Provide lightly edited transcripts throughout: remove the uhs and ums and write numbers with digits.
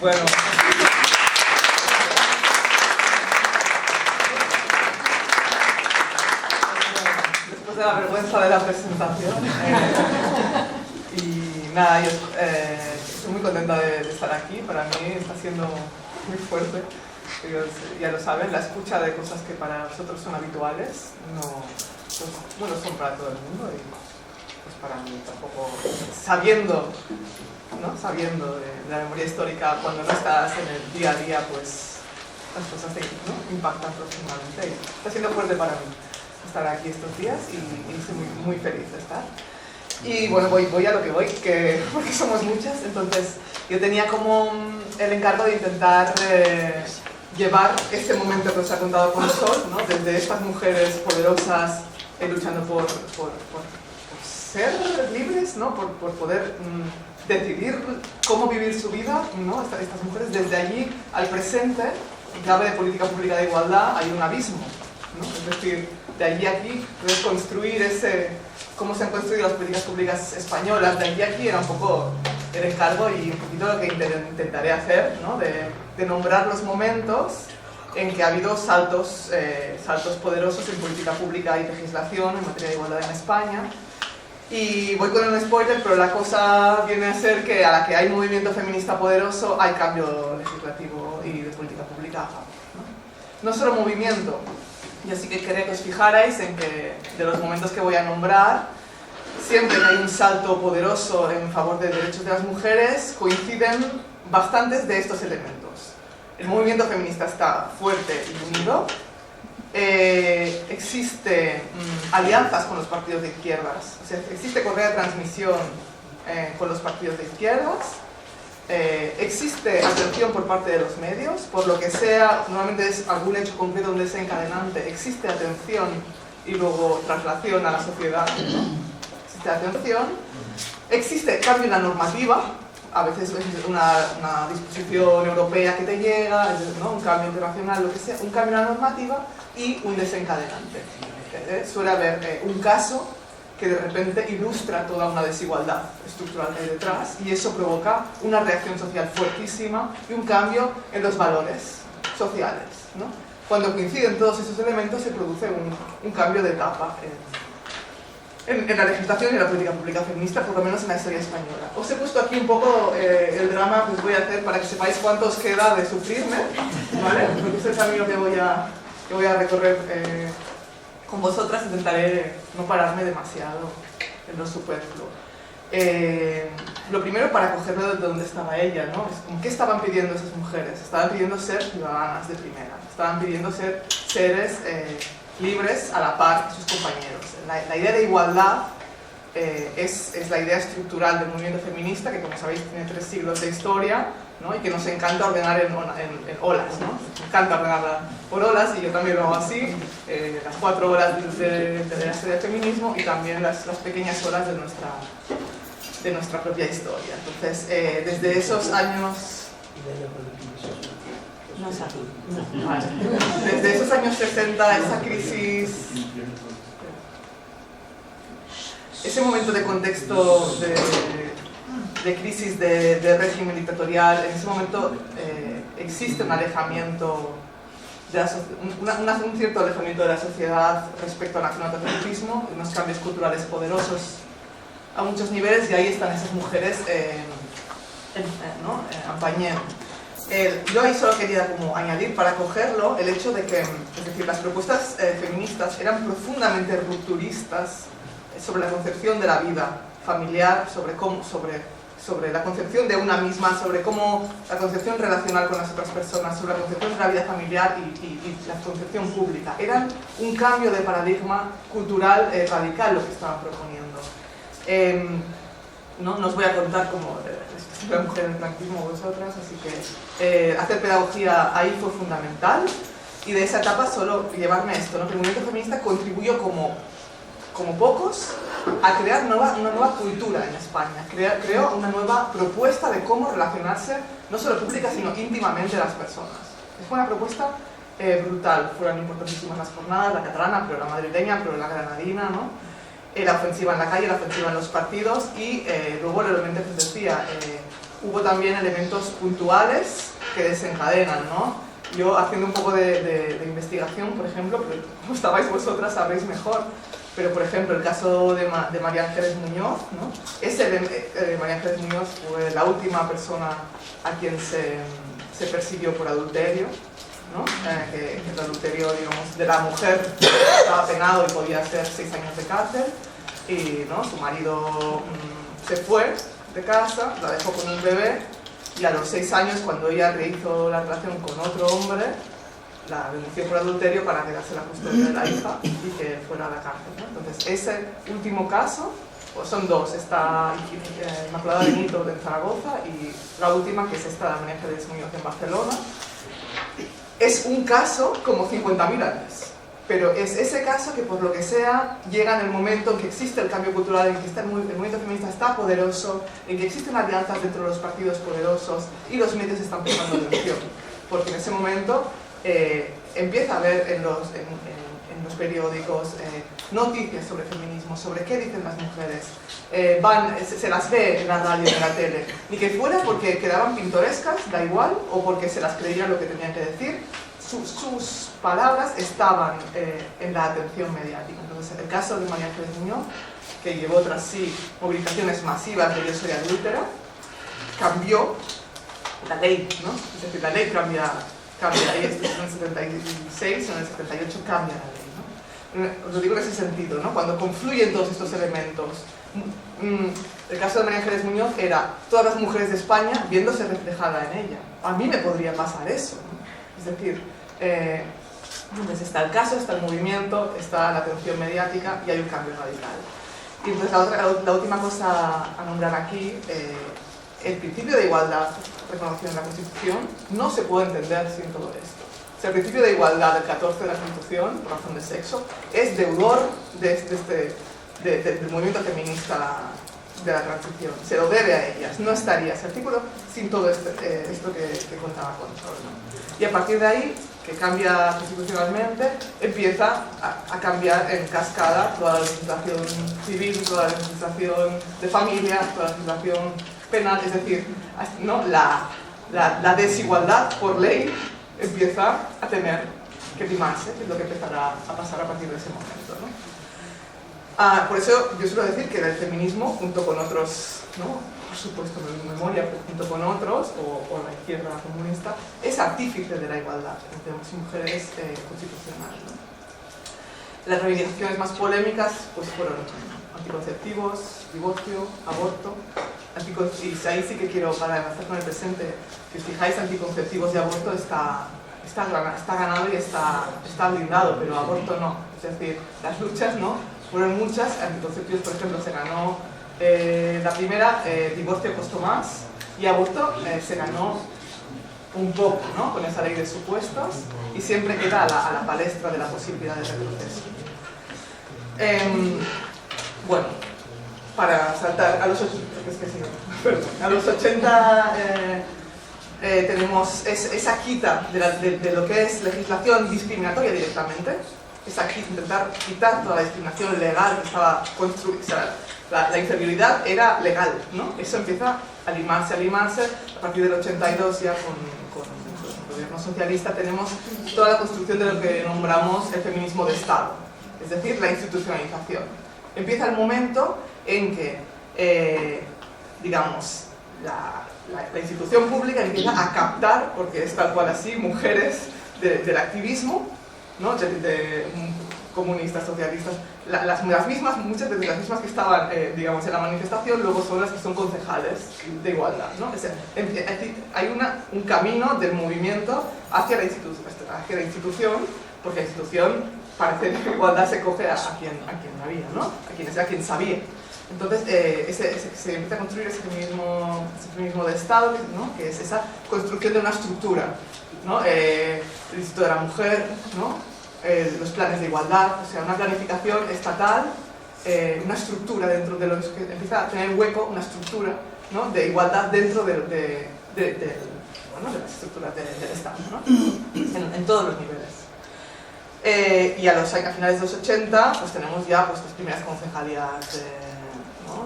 Bueno, después de la vergüenza de la presentación, y nada, yo estoy muy contenta de estar aquí. Para mí está siendo muy fuerte. Ellos ya lo saben, la escucha de cosas que para nosotros son habituales, no, pues, bueno, son para todo el mundo, y pues para mí tampoco, sabiendo de la memoria histórica, cuando no estás en el día a día, pues las cosas te impactan profundamente, y está siendo fuerte para mí estar aquí estos días, y estoy muy feliz de estar. Y bueno, voy a lo que voy, porque somos muchas. Entonces yo tenía como el encargo de intentar llevar este momento que os ha contado con Sol, ¿no? Desde estas mujeres poderosas luchando por ser libres, ¿no? por poder decidir cómo vivir su vida, ¿no? Estas mujeres, desde allí al presente, en clave de política pública de igualdad, hay un abismo, ¿no? Es decir, de allí a aquí, reconstruir cómo se han construido las políticas públicas españolas, de allí a aquí era un poco el encargo, y un poquito lo que intentaré hacer, ¿no? de nombrar los momentos en que ha habido saltos poderosos en política pública y legislación en materia de igualdad en España. Y voy con un spoiler, pero la cosa viene a ser que a la que hay movimiento feminista poderoso hay cambio legislativo y de política pública, ¿no? No solo movimiento. Y así que quería que os fijarais en que de los momentos que voy a nombrar, siempre que hay un salto poderoso en favor de derechos de las mujeres, coinciden bastantes de estos elementos. El movimiento feminista está fuerte y unido. Existe alianzas con los partidos de izquierdas, o sea, existe correa de transmisión con los partidos de izquierdas. Existe atención por parte de los medios, por lo que sea, normalmente es algún hecho concreto, un desencadenante, existe atención y luego traslación a la sociedad, existe atención, existe cambio en la normativa, a veces es una disposición europea que te llega, ¿no? Un cambio internacional, lo que sea, un cambio en la normativa y un desencadenante. Suele haber un caso que de repente ilustra toda una desigualdad estructural que hay detrás, y eso provoca una reacción social fuertísima y un cambio en los valores sociales, ¿no? Cuando coinciden todos esos elementos se produce un cambio de etapa en la legislación y en la política pública feminista, por lo menos en la historia española. Os he puesto aquí un poco el drama que os voy a hacer para que sepáis cuánto os queda de sufrirme, ¿vale? Porque este es el camino que voy a recorrer con vosotras. Intentaré no pararme demasiado en lo superfluo. Lo primero, para cogerlo de donde estaba ella, ¿no? ¿Qué estaban pidiendo esas mujeres? Estaban pidiendo ser ciudadanas de primera, estaban pidiendo ser seres libres a la par que sus compañeros. La idea de igualdad es la idea estructural del movimiento feminista, que como sabéis tiene 3 siglos de historia, ¿no? Y que nos encanta ordenar en olas, ¿no? Nos encanta ordenarla por olas, y yo también lo hago así, las 4 olas de la historia del feminismo y también las pequeñas olas de nuestra propia historia. Entonces, desde esos años... Desde esos años 60, esa crisis, ese momento de contexto de crisis de régimen dictatorial, en ese momento existe un alejamiento, un cierto alejamiento de la sociedad respecto al nacionalsocialismo, unos cambios culturales poderosos a muchos niveles, y ahí están esas mujeres ampañando. Yo ahí solo quería como añadir, para cogerlo, el hecho de que, es decir, las propuestas feministas eran profundamente rupturistas sobre la concepción de la vida familiar, sobre la concepción de una misma, sobre cómo la concepción relacional con las otras personas, sobre la concepción de la vida familiar y la concepción pública. Eran un cambio de paradigma cultural radical lo que estaban proponiendo. No os voy a contar cómo la mujer en el franquismo vosotras, así que hacer pedagogía ahí fue fundamental, y de esa etapa solo llevarme esto, ¿no? Que el movimiento feminista contribuyó como pocos a crear una nueva cultura en España, creó una nueva propuesta de cómo relacionarse, no solo pública, sino íntimamente las personas. Fue una propuesta brutal, fueron importantísimas las jornadas, la catalana, pero la madrileña, pero la granadina, ¿no? La ofensiva en la calle, la ofensiva en los partidos, y luego el elemento que os decía, hubo también elementos puntuales que desencadenan, ¿no? Yo, haciendo un poco de investigación, por ejemplo, pero como estabais vosotras sabréis mejor, pero por ejemplo el caso de María Ángeles Muñoz, ¿no? María Ángeles Muñoz fue la última persona a quien se persiguió por adulterio, ¿no? Que el adulterio, digamos, de la mujer estaba penado y podía ser 6 años de cárcel, y ¿no? Su marido se fue de casa, la dejó con un bebé, y a los 6 años, cuando ella rehizo la relación con otro hombre, la denunció por adulterio para quedarse la custodia de la hija y que fuera a la cárcel, ¿no? Entonces, ese último caso, pues son dos, está Inmaculada Benito de Zaragoza y la última, que es esta de María Ángeles Muñoz en Barcelona. Es un caso como 50.000 antes, pero es ese caso que por lo que sea llega en el momento en que existe el cambio cultural, en que el movimiento feminista está poderoso, en que existen alianzas dentro de los partidos poderosos y los medios están prestando atención, porque en ese momento empieza a haber en los periódicos noticias sobre feminismo, sobre qué dicen las mujeres, se las ve en la radio y en la tele, ni que fuera porque quedaban pintorescas, da igual, o porque se las creían lo que tenían que decir, sus palabras estaban en la atención mediática. Entonces, el caso de María Ángeles Muñoz, que llevó tras sí movilizaciones masivas de yo soy adúltera, cambió la ley, ¿no? Es decir, la ley cambia, y esto es en el 76 o en el 78 cambia la ley, ¿no? Os lo digo en ese sentido, ¿no? Cuando confluyen todos estos elementos. El caso de María Ángeles Muñoz era todas las mujeres de España viéndose reflejada en ella. A mí me podría pasar eso, ¿no? Es decir, entonces está el caso, está el movimiento, está la atención mediática y hay un cambio radical. Y entonces la última cosa a nombrar aquí, el principio de igualdad reconocido en la Constitución no se puede entender sin todo esto. O sea, el principio de igualdad del 14 de la Constitución, por razón de sexo, es deudor del movimiento feminista de la transición. Se lo debe a ellas. No estaría ese artículo sin todo esto que contaba con Sol, ¿no? Y a partir de ahí, que cambia constitucionalmente, empieza a cambiar en cascada toda la legislación civil, toda la legislación de familia, toda la legislación penal, es decir, ¿no? la desigualdad por ley empieza a tener que limarse, que es lo que empezará a pasar a partir de ese momento, ¿no? Por eso yo suelo decir que el feminismo, junto con otros, ¿no? Por supuesto, en memoria, pero junto con otros, o la izquierda comunista, es artífice de la igualdad entre hombres y mujeres constitucional, ¿no? Las reivindicaciones más polémicas pues fueron anticonceptivos, divorcio, aborto, y ahí sí que quiero, para hacer con el presente, que os fijáis, anticonceptivos y aborto está ganado y está blindado, pero aborto no. Es decir, las luchas, ¿no? Fueron muchas. Anticonceptivos, por ejemplo, se ganó la primera, divorcio costó más, y aborto se ganó un poco, ¿no? Con esa ley de supuestos, y siempre queda a la palestra de la posibilidad de retroceso. Bueno, para saltar a los 80, tenemos esa quita de lo que es legislación discriminatoria directamente, intentar quitar toda la discriminación legal que estaba construida. O sea, la inferioridad era legal, ¿no? Eso empieza a limarse. A partir del 82 ya con el gobierno socialista tenemos toda la construcción de lo que nombramos el feminismo de Estado, es decir, la institucionalización. Empieza el momento en que, digamos, la institución pública empieza a captar, porque es tal cual así, mujeres del activismo, ¿no? de comunistas, socialistas, las mismas, muchas de las mismas que estaban, digamos, en la manifestación, luego son las que son concejales de igualdad, ¿no? O sea, hay un camino del movimiento hacia la institución, porque la institución parece que la igualdad se coge a quien había, ¿no? A quien sabía. Entonces, se empieza a construir ese feminismo de Estado, ¿no? Que es esa construcción de una estructura, ¿no? El Instituto de la Mujer, ¿no? Los planes de igualdad, o sea, una planificación estatal, una estructura dentro de los que empieza a tener hueco, una estructura, ¿no? De igualdad dentro de las estructuras del Estado, ¿no? en todos los niveles. Y a finales de los 80 pues tenemos ya pues, las primeras concejalías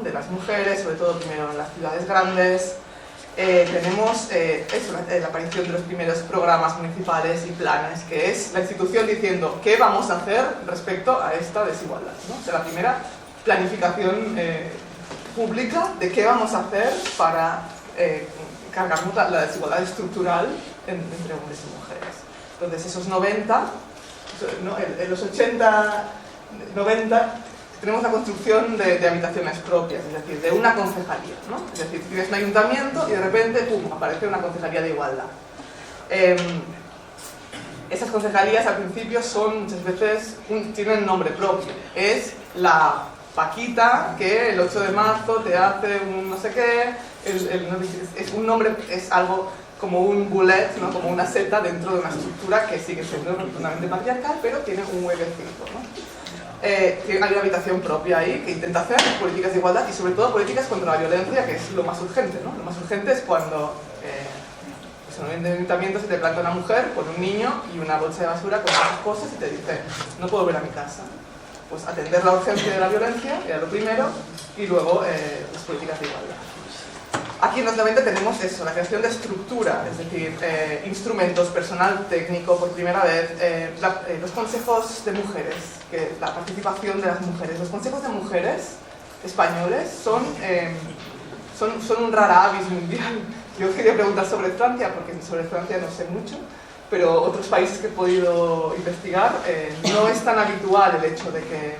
de las mujeres, sobre todo primero en las ciudades grandes, tenemos la aparición de los primeros programas municipales y planes, que es la institución diciendo qué vamos a hacer respecto a esta desigualdad, ¿no? O sea, la primera planificación pública de qué vamos a hacer para cargarnos la desigualdad estructural entre hombres y mujeres. Entonces, esos 90, ¿no? En los 80, 90, tenemos la construcción de habitaciones propias, es decir, de una concejalía, ¿no? Es decir, tienes un ayuntamiento y de repente, ¡pum!, aparece una concejalía de igualdad. Esas concejalías al principio son, muchas veces, tienen nombre propio. Es la Paquita que el 8 de marzo te hace un no sé qué, es un nombre, es algo como un bullet, ¿no? Como una seta dentro de una estructura que sigue siendo profundamente patriarcal, pero tiene un huequecito, ¿no? Hay una habitación propia ahí que intenta hacer políticas de igualdad y sobre todo políticas contra la violencia, que es lo más urgente, ¿no? Lo más urgente es cuando en un ayuntamiento se te planta una mujer con un niño y una bolsa de basura con esas cosas y te dice, no puedo volver a mi casa. Pues atender la urgencia de la violencia era lo primero y luego las políticas de igualdad. Aquí en los 90 tenemos eso, la creación de estructura, es decir, instrumentos, personal técnico por primera vez, los consejos de mujeres, la participación de las mujeres. Los consejos de mujeres españoles son un rara avis mundial. Yo os quería preguntar sobre Francia, porque sobre Francia no sé mucho, pero otros países que he podido investigar, no es tan habitual el hecho de que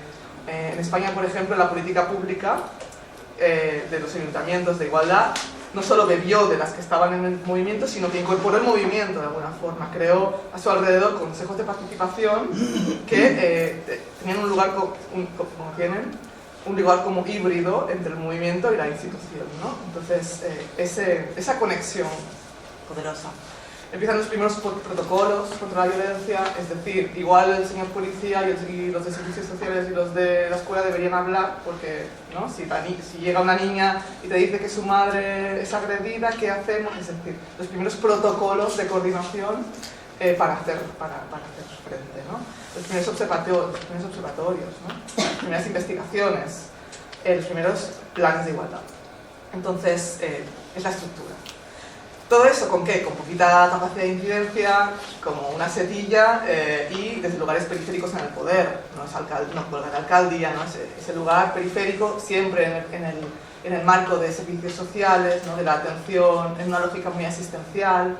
en España, por ejemplo, la política pública de los ayuntamientos de igualdad no solo bebió de las que estaban en el movimiento, sino que incorporó el movimiento de alguna forma. Creó a su alrededor consejos de participación que tenían un lugar un lugar como híbrido entre el movimiento y la institución, ¿no? Entonces, esa conexión poderosa. Empiezan los primeros protocolos contra la violencia, es decir, igual el señor policía y los de servicios sociales y los de la escuela deberían hablar, porque ¿no? si llega una niña y te dice que su madre es agredida, ¿qué hacemos? Es decir, los primeros protocolos de coordinación para hacer frente, ¿no? Los primeros observatorios, ¿no? Las primeras investigaciones, los primeros planes de igualdad. Entonces, es la estructura. ¿Todo eso con qué? Con poquita capacidad de incidencia, como una setilla y desde lugares periféricos en el poder. No es la alcaldía, ¿no? Ese lugar periférico siempre en el marco de servicios sociales, ¿no? De la atención, en una lógica muy asistencial,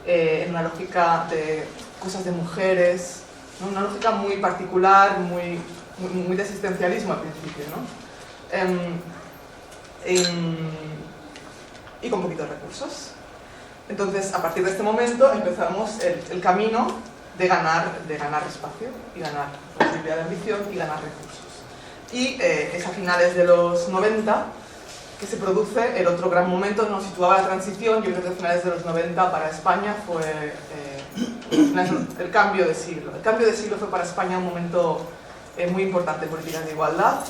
en una lógica de cosas de mujeres, ¿no? Una lógica muy particular, muy de asistencialismo al principio, ¿no? Y con poquitos recursos. Entonces, a partir de este momento empezamos el camino de ganar espacio y ganar posibilidad de ambición y ganar recursos. Y es a finales de los 90 que se produce el otro gran momento, nos situaba la transición. Yo creo que a finales de los 90 para España fue el cambio de siglo. El cambio de siglo fue para España un momento muy importante en políticas de igualdad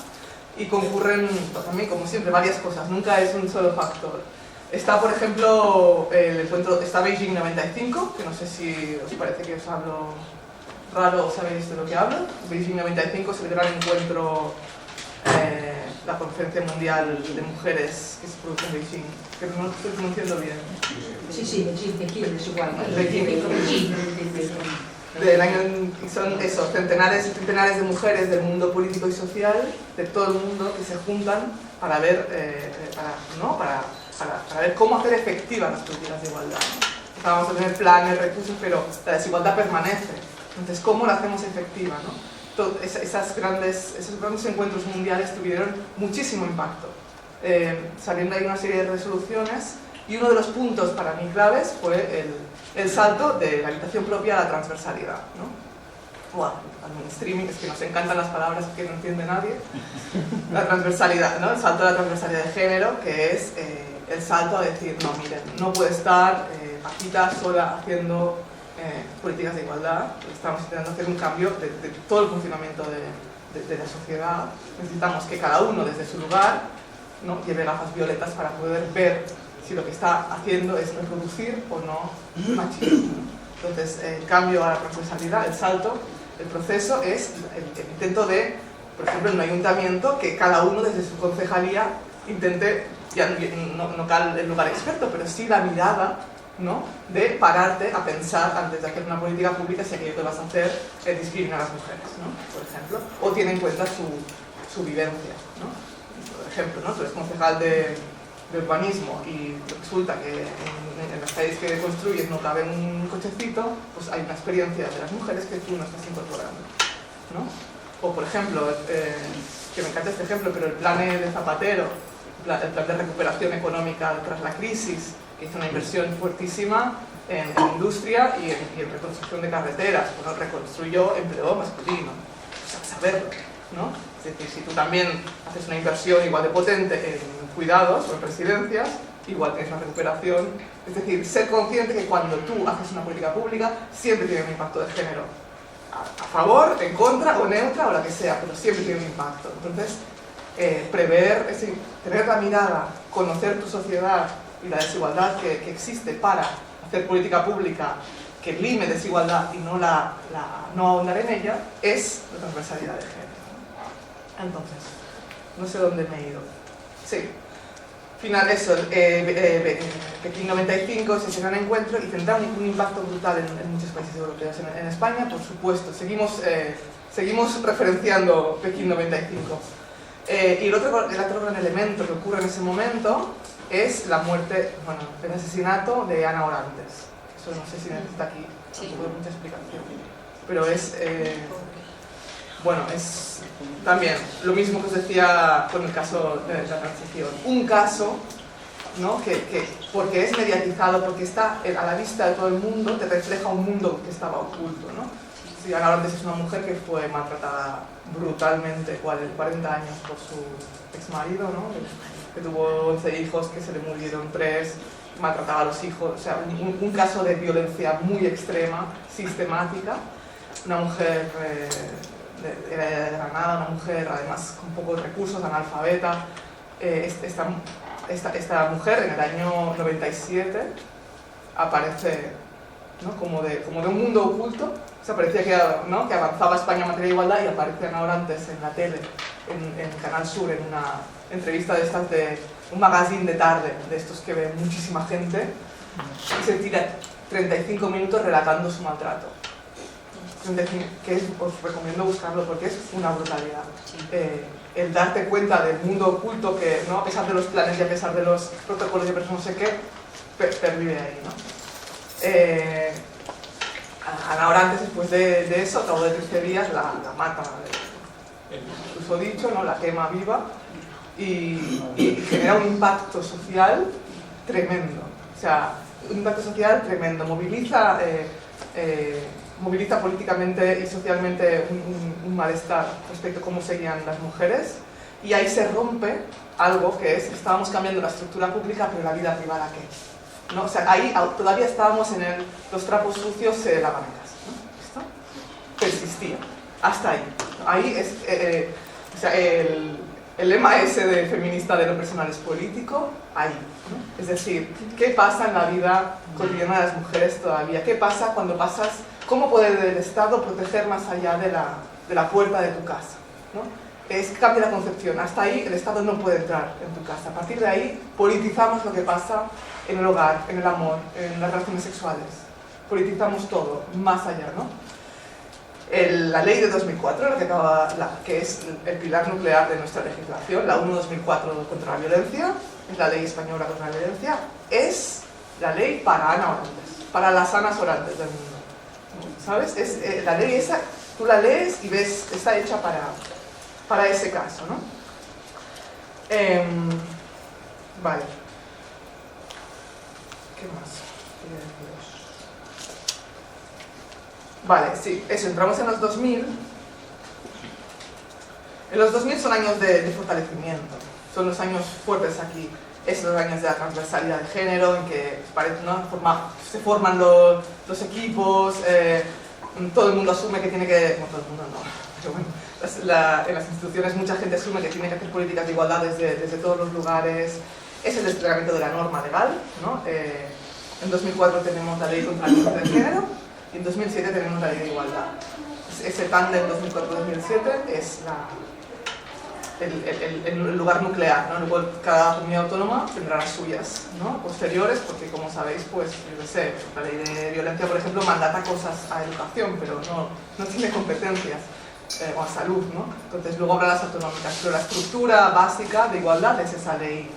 y concurren también, como siempre, varias cosas, nunca es un solo factor. Está, por ejemplo, el encuentro, está Beijing 95, que no sé si os parece que os hablo raro o sabéis de lo que hablo. Beijing 95 es el gran encuentro, la conferencia mundial de mujeres que se produce en Beijing, que no lo estoy pronunciando bien. Sí, Pekín es igual. Son eso, centenares y centenares de mujeres del mundo político y social, de todo el mundo, que se juntan para ver, para ver cómo hacer efectivas las políticas de igualdad. Vamos a tener planes, recursos, pero la desigualdad permanece. Entonces, ¿cómo la hacemos efectiva, ¿no? Esos grandes encuentros mundiales tuvieron muchísimo impacto. Saliendo ahí una serie de resoluciones y uno de los puntos para mí claves fue el salto de la habitación propia a la transversalidad, ¿no? Bueno, al mainstreaming, es que nos encantan las palabras que no entiende nadie. La transversalidad, ¿no? El salto de la transversalidad de género, que es el salto a decir, no, miren, no puede estar Paquita sola haciendo políticas de igualdad. Estamos intentando hacer un cambio de todo el funcionamiento de la sociedad. Necesitamos que cada uno desde su lugar, ¿no? Lleve gafas violetas para poder ver si lo que está haciendo es reproducir o no machismo. Entonces, el cambio a la transversalidad, el salto, el proceso es el intento de, por ejemplo, en un ayuntamiento, que cada uno desde su concejalía intente ya no cal el lugar experto, pero sí la mirada, ¿no?, de pararte a pensar antes de hacer una política pública si aquello que vas a hacer es discriminar a las mujeres, ¿no?, por ejemplo, o tiene en cuenta su vivencia, ¿no? Por ejemplo, ¿no?, tú eres concejal de urbanismo y resulta que en las calles que construyes no cabe un cochecito, pues hay una experiencia de las mujeres que tú no estás incorporando, ¿no? O por ejemplo, que me encanta este ejemplo, pero el plan de Zapatero, el plan de recuperación económica tras la crisis, que hizo una inversión fuertísima en industria y en reconstrucción de carreteras. Bueno, reconstruyó empleo masculino, o sea, saberlo, ¿no? Es decir, si tú también haces una inversión igual de potente en cuidados o en residencias, igual tienes una recuperación. Es decir, ser consciente que cuando tú haces una política pública siempre tiene un impacto de género, a favor, en contra o neutra o la que sea, pero siempre tiene un impacto. Entonces, prever, es decir, tener la mirada, conocer tu sociedad y la desigualdad que existe para hacer política pública que lime desigualdad y no ahondar en ella, es la transversalidad de género. Entonces, no sé dónde me he ido. Sí. Final, eso, Pekín 95 se será un encuentro y tendrá un impacto brutal en muchos países europeos. En España, por supuesto, seguimos referenciando Pekín 95. Y el otro gran elemento que ocurre en ese momento es la muerte, bueno, el asesinato de Ana Orantes. Eso no sé si necesita aquí mucha explicación, pero bueno, es también lo mismo que os decía con el caso de la transición. Un caso, ¿no?, que porque es mediatizado, porque está a la vista de todo el mundo, te refleja un mundo que estaba oculto, ¿no? Sí, Ana Orantes es una mujer que fue maltratada brutalmente 40 años por su exmarido, ¿no?, que tuvo 11 hijos, que se le murieron 3, maltrataba a los hijos, o sea, un caso de violencia muy extrema, sistemática. Una mujer de Granada, una mujer además con pocos recursos, analfabeta. Esta mujer en el año 97 aparece, ¿no?, como de un mundo oculto. O sea, parecía que avanzaba España en materia de igualdad y aparece Ana Orantes en la tele, en Canal Sur, en una entrevista de estas de un magazine de tarde, de estos que ve muchísima gente, y se tira 35 minutos relatando su maltrato. Que os recomiendo buscarlo porque es una brutalidad. El darte cuenta del mundo oculto que, ¿no?, a pesar de los planes y a pesar de los protocolos y a pesar de no sé qué, pervive ahí, ¿no? Ana Orantes, después de eso, a cabo de 13 días, la mata, el susodicho, ¿no?, la quema viva y genera un impacto social tremendo. O sea, un impacto social tremendo. Moviliza políticamente y socialmente un malestar respecto a cómo seguían las mujeres, y ahí se rompe algo que es, estábamos cambiando la estructura pública, pero la vida privada ¿qué? ¿No? O sea, ahí todavía estábamos en los trapos sucios se lavan en casa, ¿no? ¿Esto? Persistía, hasta ahí. Ahí es, o sea, el lema ese de feminista de lo personal es político, ahí, ¿no? Es decir, ¿qué pasa en la vida cotidiana de las mujeres todavía? ¿Qué pasa cuando pasas? ¿Cómo puede el Estado proteger más allá de la puerta de tu casa, ¿no? Cambia la concepción. Hasta ahí el Estado no puede entrar en tu casa. A partir de ahí politizamos lo que pasa en el hogar, en el amor, en las relaciones sexuales. Politizamos todo, más allá, ¿no? La ley de 2004, que es el pilar nuclear de nuestra legislación, la 1/2004 contra la violencia, es la ley española contra la violencia, es la ley para Ana Orantes, para las Anas Orantes del mundo. ¿Sabes? La ley esa, tú la lees y ves, está hecha para ese caso, ¿no? Vale. ¿Qué más? Vale, sí, eso, entramos en los 2000. En los 2000 son años de fortalecimiento, son los años fuertes aquí. Es los años de la transversalidad de género, en que ¿no?, se forman los equipos, todo el mundo asume que tiene que... No, todo el mundo no, pero bueno, en las instituciones mucha gente asume que tiene que hacer políticas de igualdad desde todos los lugares. Es el desplegamiento de la norma legal, ¿no? En 2004 tenemos la ley contra la violencia de género y en 2007 tenemos la ley de igualdad. Ese tándem 2004-2007 es el lugar nuclear, ¿no? Luego cada comunidad autónoma tendrá las suyas, ¿no? Posteriores, porque como sabéis, pues, yo qué sé, la ley de violencia, por ejemplo, mandata cosas a educación, pero no tiene competencias, o a salud, ¿no? Entonces luego habrá las autonómicas, pero la estructura básica de igualdad es esa ley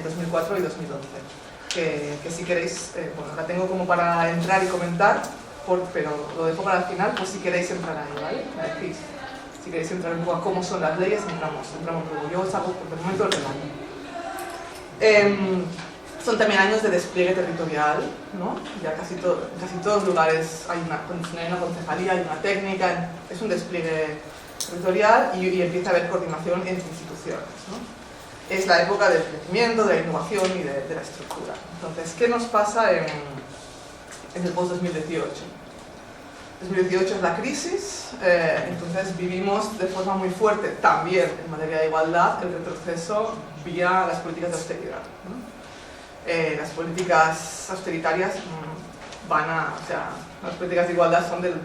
2004 y 2011, que si queréis, bueno, la tengo como para entrar y comentar, pero lo dejo para el final, pues si queréis entrar ahí, ¿vale? Me decís. Si queréis entrar un poco a cómo son las leyes, entramos luego. Yo os hago por el momento el relato. Son también años de despliegue territorial, ¿no? Ya casi todos los lugares hay una concejalía, hay una técnica, es un despliegue territorial y empieza a haber coordinación entre instituciones, ¿no? Es la época del crecimiento, de la innovación y de la estructura. Entonces, ¿qué nos pasa en el post-2018? 2018 es la crisis, entonces vivimos de forma muy fuerte también en materia de igualdad el retroceso vía las políticas de austeridad, ¿no? Las políticas austeritarias las políticas de igualdad son de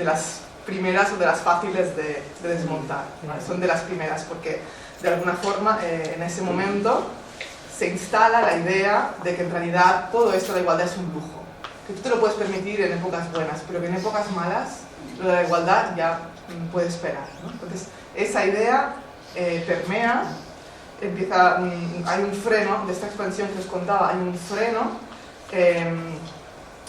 las primeras o de las fáciles de desmontar, ¿vale? Son de las primeras porque de alguna forma en ese momento se instala la idea de que en realidad todo esto, la igualdad es un lujo. Que tú te lo puedes permitir en épocas buenas, pero que en épocas malas lo de la igualdad ya puede esperar, ¿no? Entonces, esa idea permea, hay un freno de esta expansión que os contaba, hay un freno,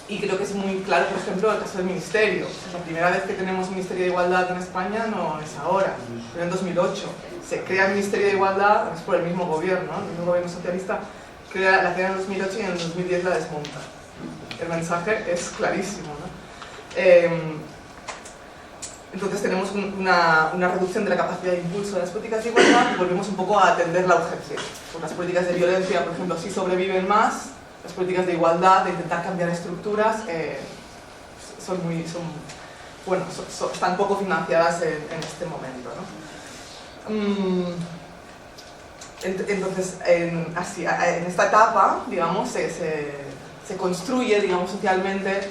y creo que es muy claro, por ejemplo, el caso del Ministerio. La primera vez que tenemos Ministerio de Igualdad en España no es ahora, pero en 2008. Se crea el Ministerio de Igualdad, es por el mismo gobierno, ¿no? El mismo gobierno socialista, la crea en 2008 y en el 2010 la desmonta. El mensaje es clarísimo, ¿no? Entonces tenemos una reducción de la capacidad de impulso de las políticas de igualdad y volvemos un poco a atender la urgencia. Pues las políticas de violencia, por ejemplo, sí sobreviven más, las políticas de igualdad, de intentar cambiar estructuras, están poco financiadas en este momento, ¿no? Entonces, en esta etapa, digamos, se construye, digamos, socialmente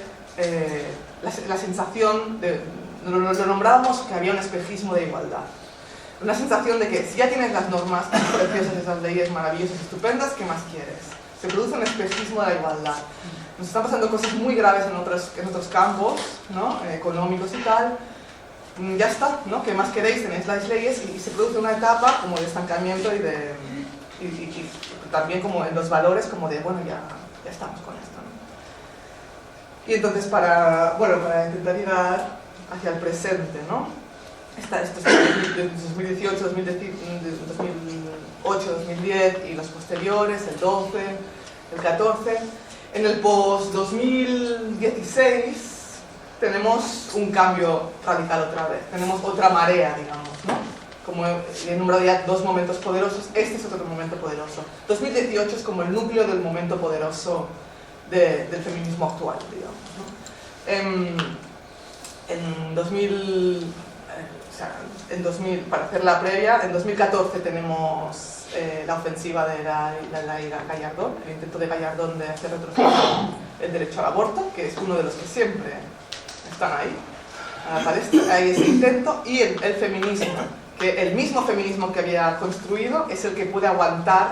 la sensación de, lo nombrábamos que había un espejismo de igualdad. Una sensación de que si ya tienes las normas preciosas, esas leyes maravillosas, estupendas, ¿qué más quieres? Se produce un espejismo de la igualdad. Nos están pasando cosas muy graves en otros campos, ¿no? Económicos y tal. Ya está, ¿no? ¿Qué más queréis? Tenéis las leyes y se produce una etapa como de estancamiento y también como en los valores, como de, bueno, ya estamos con esto, ¿no? Y entonces para intentar llegar hacia el presente, ¿no? Esto es 2018, 2008, 2010 y los posteriores, el 12, el 14. En el post-2016 tenemos un cambio radical otra vez, tenemos otra marea, digamos, ¿no? Como he nombrado ya dos momentos poderosos, este es otro momento poderoso. 2018 es como el núcleo del momento poderoso del feminismo actual, digamos, ¿no? Para hacer la previa, en 2014 tenemos la ofensiva de la Gallardón, el intento de Gallardón de hacer retroceder el derecho al aborto, que es uno de los que siempre están ahí, a la palestra. Hay ese intento, y el feminismo, que el mismo feminismo que había construido es el que puede aguantar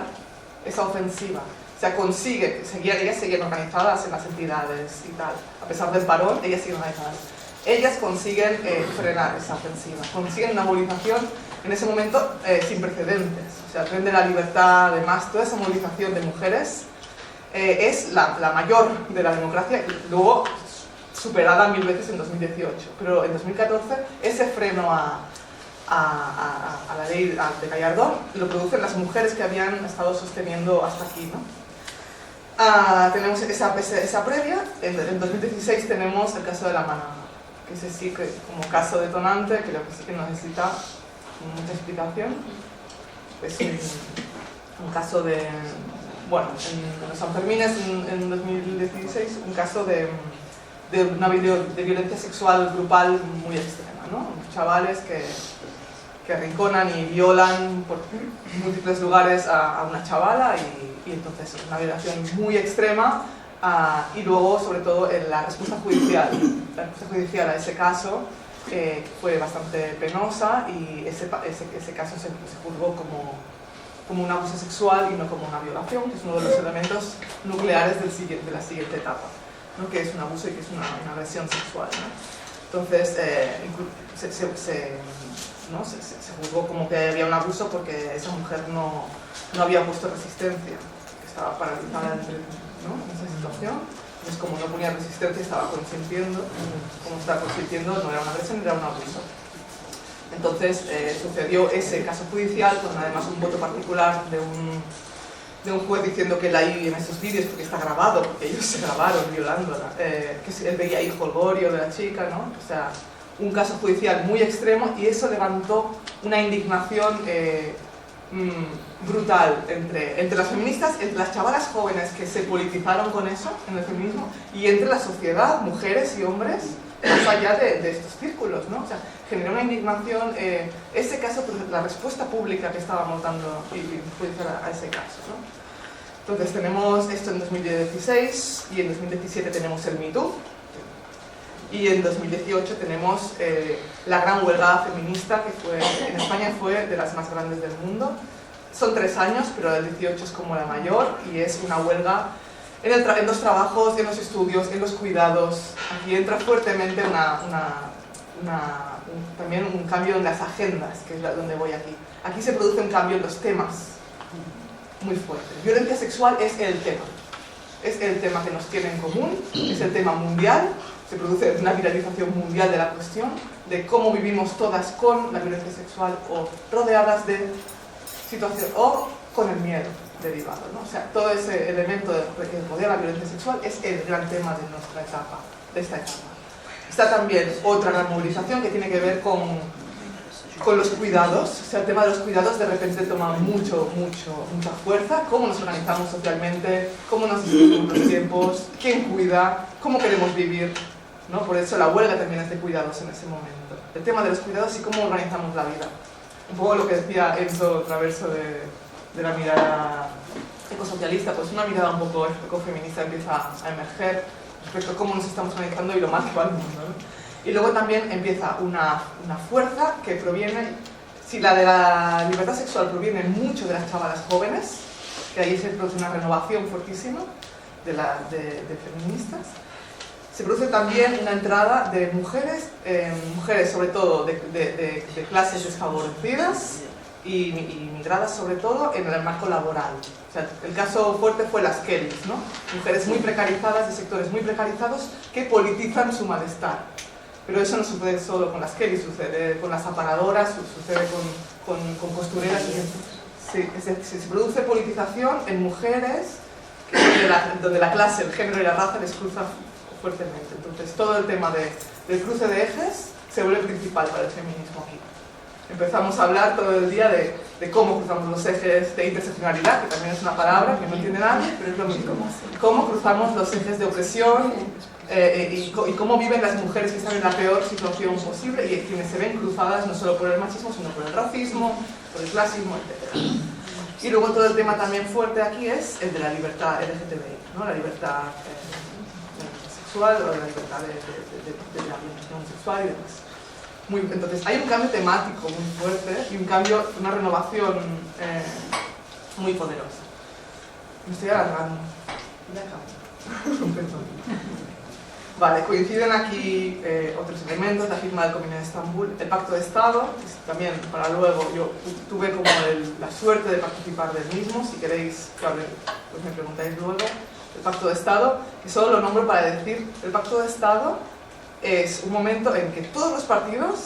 esa ofensiva. O sea, consigue, ellas siguen organizadas en las entidades y tal, a pesar del parón, ellas siguen organizadas. Ellas consiguen frenar esa ofensiva, consiguen una movilización en ese momento sin precedentes. O sea, el tren de la libertad, además, toda esa movilización de mujeres es la mayor de la democracia, y luego superada 1000 veces en 2018. Pero en 2014 ese freno a la ley de Gallardón lo producen las mujeres que habían estado sosteniendo hasta aquí, ¿no? Tenemos esa previa. En 2016 tenemos el caso de la Manada, que ese sí que como caso detonante, creo que sí que necesita mucha explicación. Es un caso de, bueno, en los Sanfermines en 2016, un caso de violencia sexual grupal muy extrema, ¿no? Chavales que arrinconan y violan por múltiples lugares a una chavala y entonces es una violación muy extrema. Y luego, sobre todo, en la respuesta judicial a ese caso fue bastante penosa y ese caso se juzgó como un abuso sexual y no como una violación, que es uno de los elementos nucleares de la siguiente etapa, ¿no? Que es un abuso y que es una agresión sexual, ¿no? Entonces, se juzgó como que había un abuso porque esa mujer no había puesto resistencia, que estaba paralizada ¿no? en esa situación. Entonces, como no ponía resistencia, estaba consintiendo. Como estaba consintiendo, no era una agresión, era un abuso. Entonces, sucedió ese caso judicial con además un voto particular de un juez diciendo que él ahí en esos vídeos, porque está grabado, porque ellos se grabaron violándola, que él veía ahí jolgorio de la chica, ¿no? O sea, un caso judicial muy extremo, y eso levantó una indignación brutal entre las feministas, entre las chavalas jóvenes que se politizaron con eso, en el feminismo, y entre la sociedad, mujeres y hombres, más allá de estos círculos, ¿no? O sea, generó una indignación, ese caso, la respuesta pública que estábamos dando a ese caso, ¿no? Entonces tenemos esto en 2016 y en 2017 tenemos el Me Too, y en 2018 tenemos la gran huelga feminista que en España fue de las más grandes del mundo. Son 3 años, pero el 18 es como la mayor, y es una huelga en los trabajos, en los estudios, en los cuidados. Aquí entra fuertemente también un cambio en las agendas, que es donde voy aquí. Aquí se produce un cambio en los temas muy fuerte. Violencia sexual es el tema que nos tiene en común, es el tema mundial. Se produce una viralización mundial de la cuestión, de cómo vivimos todas con la violencia sexual o rodeadas de situación, o con el miedo derivado, ¿no? O sea, todo ese elemento que rodea la violencia sexual es el gran tema de nuestra etapa, de esta etapa. Está también otra gran movilización que tiene que ver con los cuidados. O sea, el tema de los cuidados de repente toma mucha fuerza. Cómo nos organizamos socialmente, cómo nos distribuimos los tiempos, quién cuida, cómo queremos vivir, ¿no? Por eso la huelga también es de cuidados en ese momento. El tema de los cuidados y cómo organizamos la vida. Un poco lo que decía Enzo Traverso de la mirada ecosocialista, pues una mirada un poco ecofeminista empieza a emerger respecto a cómo nos estamos organizando y lo mal que va el mundo, ¿no? Y luego también empieza una fuerza que proviene, si la de la libertad sexual proviene mucho de las chavalas jóvenes, que ahí se produce una renovación fortísima de feministas, se produce también una entrada de mujeres sobre todo de clases desfavorecidas y migradas sobre todo en el marco laboral. O sea, el caso fuerte fue las Kellys, ¿no? Mujeres muy precarizadas, de sectores muy precarizados, que politizan su malestar. Pero eso no sucede solo con las Kellys, sucede con las aparadoras, sucede con costureras. Sí, se produce politización en mujeres donde la clase, el género y la raza les cruzan fuertemente. Entonces todo el tema del cruce de ejes se vuelve principal para el feminismo aquí. Empezamos a hablar todo el día de cómo cruzamos los ejes de interseccionalidad, que también es una palabra que no entiende nadie, pero es lo mismo. Cómo cruzamos los ejes de opresión y cómo viven las mujeres que están en la peor situación posible y quienes se ven cruzadas no solo por el machismo, sino por el racismo, por el clasismo, etc. Y luego todo el tema también fuerte aquí es el de la libertad LGTBI, ¿no? La libertad sexual o la libertad de la orientación sexual y demás. Entonces hay un cambio temático muy fuerte y una renovación muy poderosa. Me estoy alargando. Vale, coinciden aquí otros elementos, la firma del Convenio de Estambul, el Pacto de Estado, que también para luego yo tuve como la suerte de participar del mismo, si queréis que hable, pues me preguntáis luego. El Pacto de Estado, que solo lo nombro para decir, el Pacto de Estado es un momento en que todos los partidos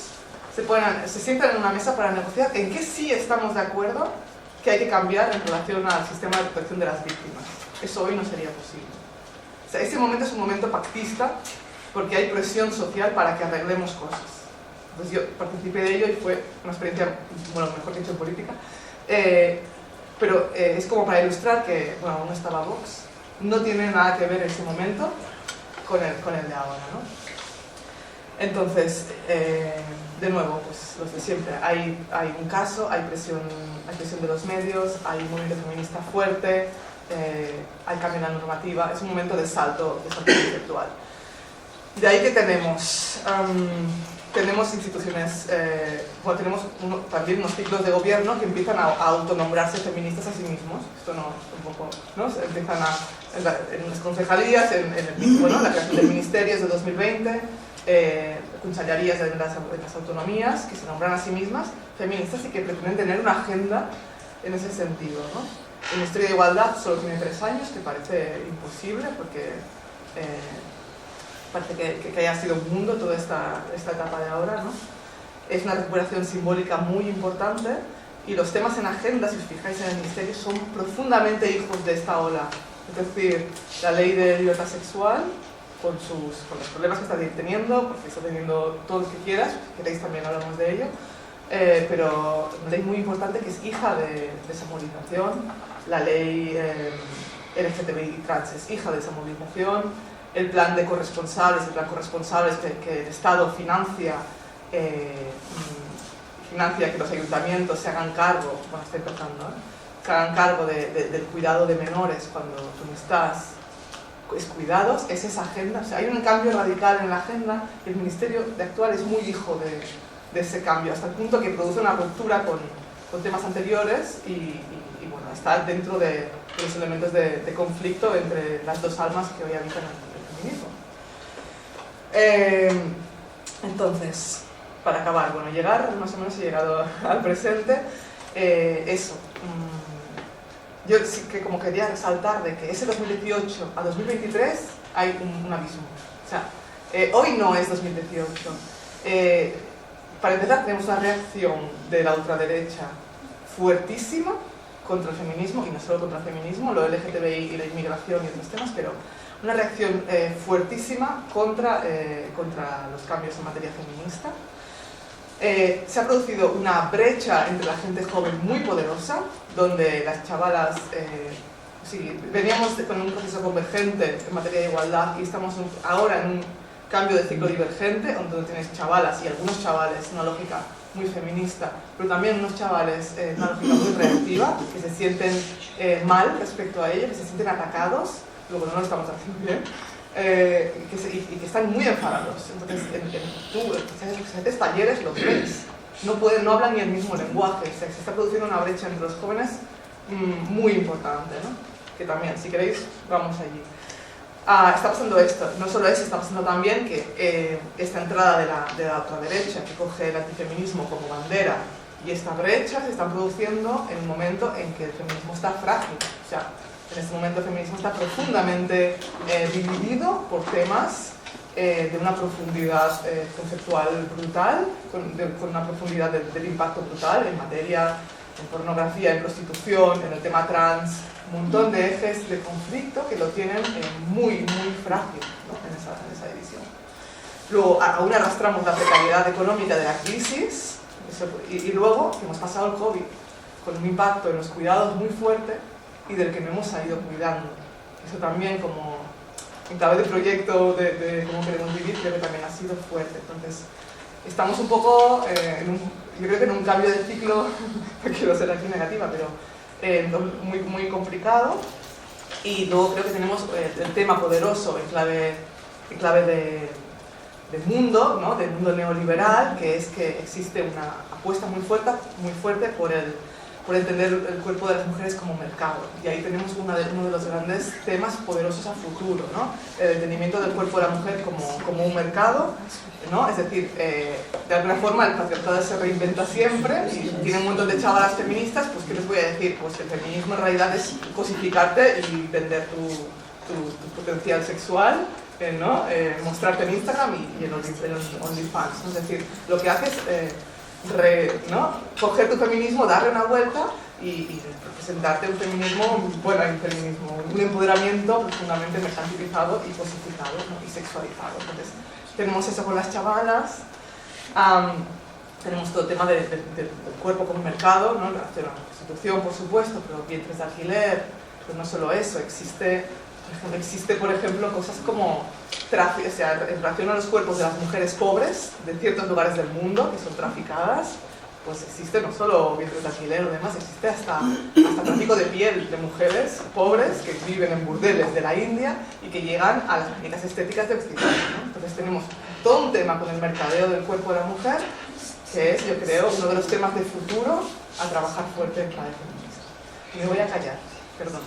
se sientan en una mesa para negociar en qué sí estamos de acuerdo que hay que cambiar en relación al sistema de protección de las víctimas. Eso hoy no sería posible. O sea, ese momento es un momento pactista porque hay presión social para que arreglemos cosas. Entonces yo participé de ello y fue una experiencia, bueno, mejor dicho, política. Pero es como para ilustrar que, bueno, aún estaba Vox, no tiene nada que ver ese momento con el de ahora, ¿no? Entonces, de nuevo, pues los de siempre. Hay un caso, hay presión de los medios, hay un movimiento feminista fuerte, hay cambio en la normativa, es un momento de salto conceptual. De ahí que tenemos tenemos instituciones, bueno, tenemos también unos ciclos de gobierno que empiezan a autonombrarse feministas a sí mismos. Esto no, un poco, ¿no? Se empiezan en las concejalías, bueno, la creación de ministerios de 2020, consellerías en las autonomías, que se nombran a sí mismas feministas y que pretenden tener una agenda en ese sentido, ¿no? El Ministerio de Igualdad solo tiene 3 años, que parece imposible, porque parece que haya sido un mundo toda esta etapa de ahora, ¿no? Es una recuperación simbólica muy importante y los temas en agenda, si os fijáis en el Ministerio, son profundamente hijos de esta ola. Es decir, la ley de libertad sexual, con los problemas que está teniendo, porque está teniendo todo lo que quieras, si queréis también hablamos de ello, pero una ley muy importante que es hija de esa movilización. La ley LGTBI trans es hija de esa movilización. El plan de corresponsables, que el Estado financia que los ayuntamientos se hagan cargo, bueno, está empezando, se hagan cargo del cuidado de menores cuando tú no estás, es cuidados, es esa agenda. O sea, hay un cambio radical en la agenda y el Ministerio de actual es muy hijo de ese cambio, hasta el punto que produce una ruptura con temas anteriores y bueno, está dentro de los elementos de conflicto entre las dos almas que hoy habitan el feminismo. Entonces, para acabar, bueno, llegar, más o menos he llegado al presente, eso. Yo sí que como quería resaltar de que ese 2018 a 2023 hay un abismo. O sea, hoy no es 2018. Para empezar, tenemos una reacción de la ultraderecha fuertísima contra el feminismo, y no solo contra el feminismo, lo LGTBI y la inmigración y otros temas, pero una reacción fuertísima contra los cambios en materia feminista. Se ha producido una brecha entre la gente joven muy poderosa, donde las chavalas, sí, veníamos con un proceso convergente en materia de igualdad y estamos ahora en un cambio de ciclo divergente, donde tienes chavalas y algunos chavales, una lógica muy feminista, pero también unos chavales, una lógica muy reactiva, que se sienten mal respecto a ello, que se sienten atacados, luego no lo estamos haciendo bien, y que están muy enfadados. Entonces, tú, en diferentes talleres los ves, no hablan ni el mismo lenguaje, o sea, se está produciendo una brecha entre los jóvenes muy importante, ¿no? Que también, si queréis, vamos allí. Está pasando esto, no solo eso, está pasando también que esta entrada de la ultraderecha que coge el antifeminismo como bandera y esta brecha se está produciendo en un momento en que el feminismo está frágil. O sea, en este momento el feminismo está profundamente dividido por temas de una profundidad conceptual brutal, con una profundidad del impacto brutal en materia, en pornografía, en prostitución, en el tema trans, un montón de ejes de conflicto que lo tienen muy, muy frágil, ¿no? en esa división. Luego, aún arrastramos la precariedad económica de la crisis y luego hemos pasado el COVID con un impacto en los cuidados muy fuerte y del que no hemos salido cuidando. Eso también, como en clave de proyecto de cómo queremos vivir, creo que también ha sido fuerte. Entonces, estamos un poco, yo creo que en un cambio de ciclo, no quiero ser aquí negativa, pero muy, muy complicado. Y luego creo que tenemos el tema poderoso en clave de mundo, ¿no? Del mundo neoliberal, que es que existe una apuesta muy fuerte por entender el cuerpo de las mujeres como mercado. Y ahí tenemos uno de los grandes temas poderosos a futuro, ¿no? El entendimiento del cuerpo de la mujer como un mercado, ¿no? Es decir, de alguna forma el patriarcado se reinventa siempre y tiene un montón de chavalas feministas, pues ¿qué les voy a decir? Pues el feminismo en realidad es cosificarte y vender tu potencial sexual, ¿no? Mostrarte en Instagram y en OnlyFans, ¿no? Es decir, lo que haces ¿no? Coger tu feminismo, darle una vuelta y presentarte un feminismo, un empoderamiento profundamente mercantilizado y cosificado, ¿no? Y sexualizado. Entonces, tenemos eso con las chavalas, tenemos todo el tema del cuerpo como mercado, ¿no? La prostitución, por supuesto, pero vientres de alquiler, pero no solo eso, existe, por ejemplo, cosas como tráfico, o sea, en relación a los cuerpos de las mujeres pobres de ciertos lugares del mundo que son traficadas, pues existe no solo vientres de alquiler o demás, existe hasta tráfico de piel de mujeres pobres que viven en burdeles de la India y que llegan a las clínicas estéticas de Occidente, ¿no? Entonces tenemos todo un tema con el mercadeo del cuerpo de la mujer, que es, yo creo, uno de los temas de futuro a trabajar fuerte en Clave Feminista. Y me voy a callar, perdón.